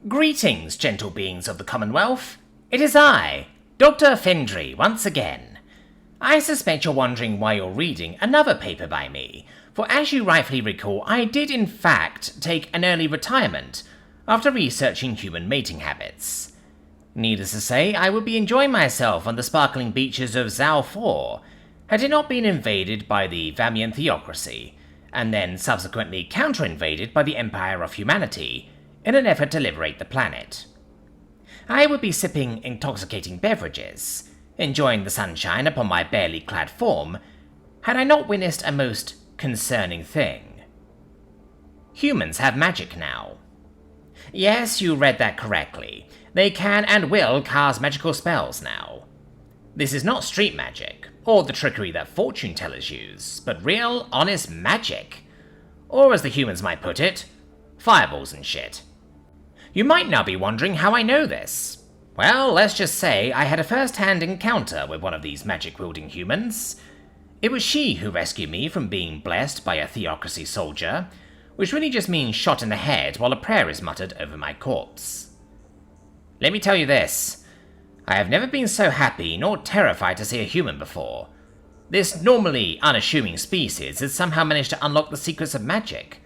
Greetings, gentle beings of the Commonwealth. It is I, Dr. Findry, once again. I suspect you're wondering why you're reading another paper by me, for as you rightfully recall, I did in fact take an early retirement after researching human mating habits. Needless to say, I would be enjoying myself on the sparkling beaches of Zhao 4 had it not been invaded by the Vamian theocracy, and then subsequently counter-invaded by the Empire of Humanity, in an effort to liberate the planet. I would be sipping intoxicating beverages, enjoying the sunshine upon my barely clad form, had I not witnessed a most concerning thing. Humans have magic now. Yes, you read that correctly. They can and will cast magical spells now. This is not street magic, or the trickery that fortune tellers use, but real, honest magic. Or as the humans might put it, fireballs and shit. You might now be wondering how I know this. Well, let's just say I had a first-hand encounter with one of these magic-wielding humans. It was she who rescued me from being blessed by a theocracy soldier, which really just means shot in the head while a prayer is muttered over my corpse. Let me tell you this, I have never been so happy nor terrified to see a human before. This normally unassuming species has somehow managed to unlock the secrets of magic,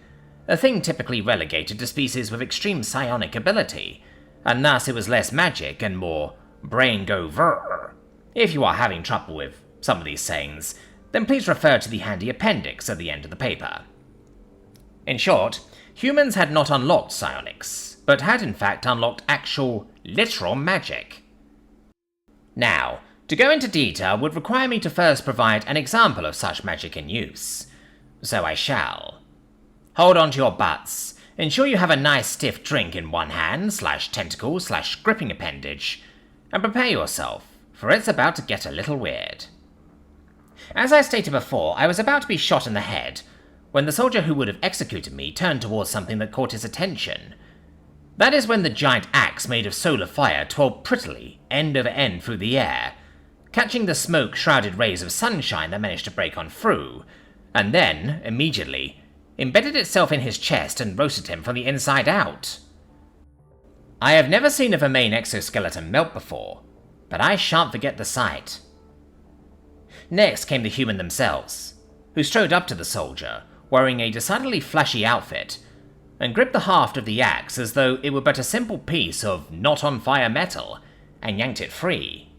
a thing typically relegated to species with extreme psionic ability, and thus it was less magic and more brain go vrr. If you are having trouble with some of these sayings, then please refer to the handy appendix at the end of the paper. In short, humans had not unlocked psionics, but had in fact unlocked actual, literal magic. Now, to go into detail would require me to first provide an example of such magic in use, so I shall. Hold on to your butts, ensure you have a nice stiff drink in one hand / tentacle / gripping appendage, and prepare yourself, for it's about to get a little weird. As I stated before, I was about to be shot in the head, when the soldier who would have executed me turned towards something that caught his attention. That is when the giant axe made of solar fire twirled prettily, end over end through the air, catching the smoke-shrouded rays of sunshine that managed to break on through, and then, immediately, embedded itself in his chest and roasted him from the inside out. I have never seen a Vermain exoskeleton melt before, but I shan't forget the sight. Next came the human themselves, who strode up to the soldier, wearing a decidedly flashy outfit, and gripped the haft of the axe as though it were but a simple piece of not-on-fire metal, and yanked it free.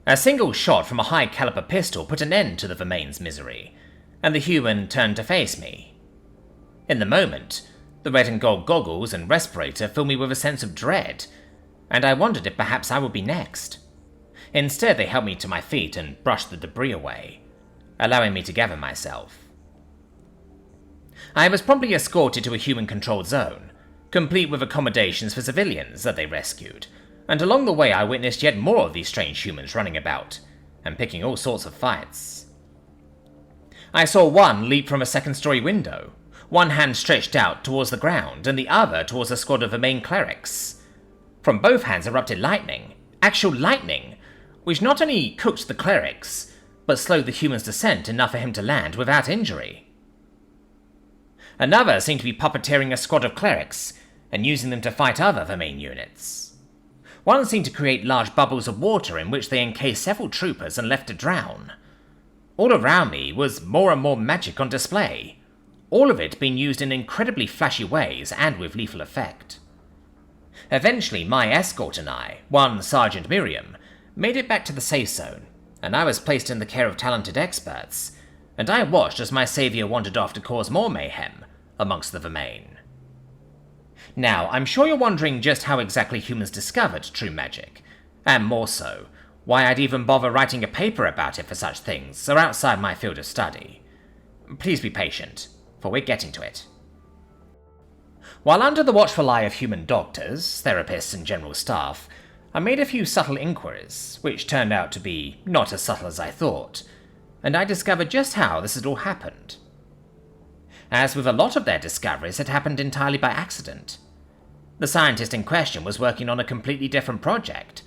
A single shot from a high-caliber pistol put an end to the Vermain's misery, and the human turned to face me. In the moment, the red and gold goggles and respirator filled me with a sense of dread, and I wondered if perhaps I would be next. Instead, they helped me to my feet and brushed the debris away, allowing me to gather myself. I was promptly escorted to a human-controlled zone, complete with accommodations for civilians that they rescued, and along the way I witnessed yet more of these strange humans running about, and picking all sorts of fights. I saw one leap from a second-story window, one hand stretched out towards the ground and the other towards a squad of Vermain clerics. From both hands erupted lightning, actual lightning, which not only cooked the clerics, but slowed the human's descent enough for him to land without injury. Another seemed to be puppeteering a squad of clerics and using them to fight other Vermain units. One seemed to create large bubbles of water in which they encased several troopers and left to drown. All around me was more and more magic on display, all of it being used in incredibly flashy ways and with lethal effect. Eventually, my escort and I, one Sergeant Miriam, made it back to the safe zone, and I was placed in the care of talented experts, and I watched as my saviour wandered off to cause more mayhem amongst the Vermain. Now, I'm sure you're wondering just how exactly humans discovered true magic, and more so, why I'd even bother writing a paper about it for such things are outside my field of study. Please be patient, for we're getting to it. While under the watchful eye of human doctors, therapists, and general staff, I made a few subtle inquiries, which turned out to be not as subtle as I thought, and I discovered just how this had all happened. As with a lot of their discoveries, it happened entirely by accident. The scientist in question was working on a completely different project,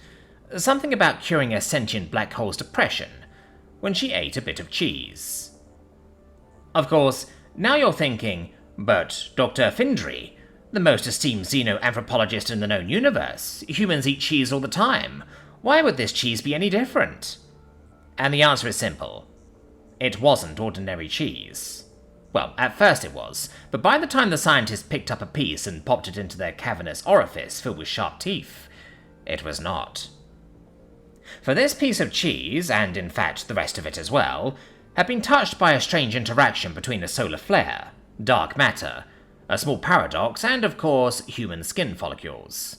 something about curing a sentient black hole's depression, when she ate a bit of cheese. Of course, now you're thinking, but Dr. Findry, The most esteemed xenoanthropologist in the known universe. Humans eat cheese all the time. Why would this cheese be any different? And the answer is simple. It wasn't ordinary cheese. Well, at first it was, but by the time the scientists picked up a piece and popped it into their cavernous orifice filled with sharp teeth, it was not. For this piece of cheese, and in fact the rest of it as well, had been touched by a strange interaction between a solar flare, dark matter, a small paradox, and of course, human skin follicles.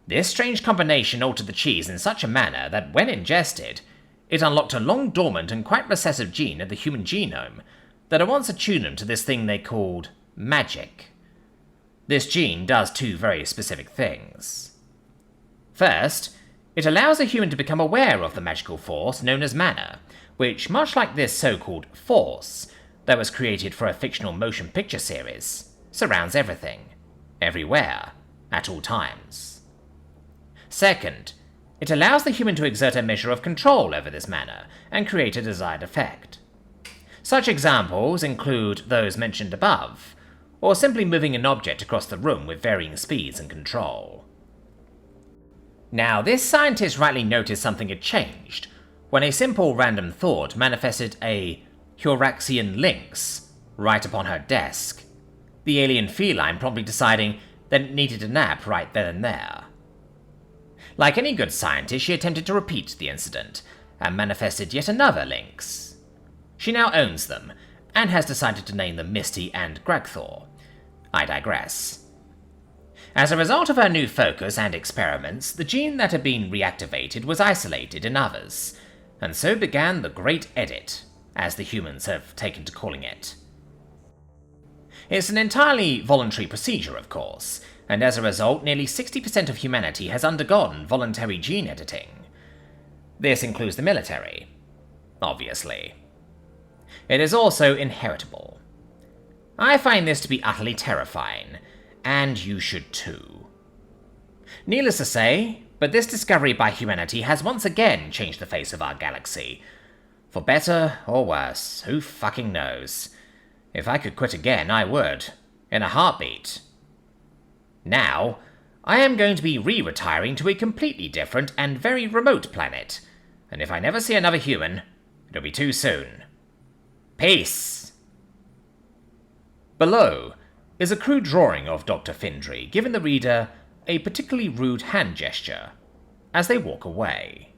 This strange combination altered the cheese in such a manner that when ingested, it unlocked a long dormant and quite recessive gene of the human genome that had once attuned to this thing they called magic. This gene does two very specific things. First, it allows a human to become aware of the magical force known as mana, which, much like this so-called force that was created for a fictional motion picture series, surrounds everything, everywhere, at all times. Second, it allows the human to exert a measure of control over this mana and create a desired effect. Such examples include those mentioned above, or simply moving an object across the room with varying speeds and control. Now, this scientist rightly noticed something had changed when a simple random thought manifested a Euraxian lynx right upon her desk, the alien feline promptly deciding that it needed a nap right then and there. Like any good scientist, she attempted to repeat the incident, and manifested yet another lynx. She now owns them, and has decided to name them Misty and Gregthor. I digress. As a result of her new focus and experiments, the gene that had been reactivated was isolated in others, and so began the Great Edit, as the humans have taken to calling it. It's an entirely voluntary procedure, of course, and as a result, nearly 60% of humanity has undergone voluntary gene editing. This includes the military, obviously. It is also inheritable. I find this to be utterly terrifying, and you should too. Needless to say, but this discovery by humanity has once again changed the face of our galaxy. For better or worse, who fucking knows? If I could quit again, I would. In a heartbeat. Now, I am going to be re-retiring to a completely different and very remote planet, and if I never see another human, it'll be too soon. Peace! Below is a crude drawing of Dr. Findry giving the reader a particularly rude hand gesture as they walk away.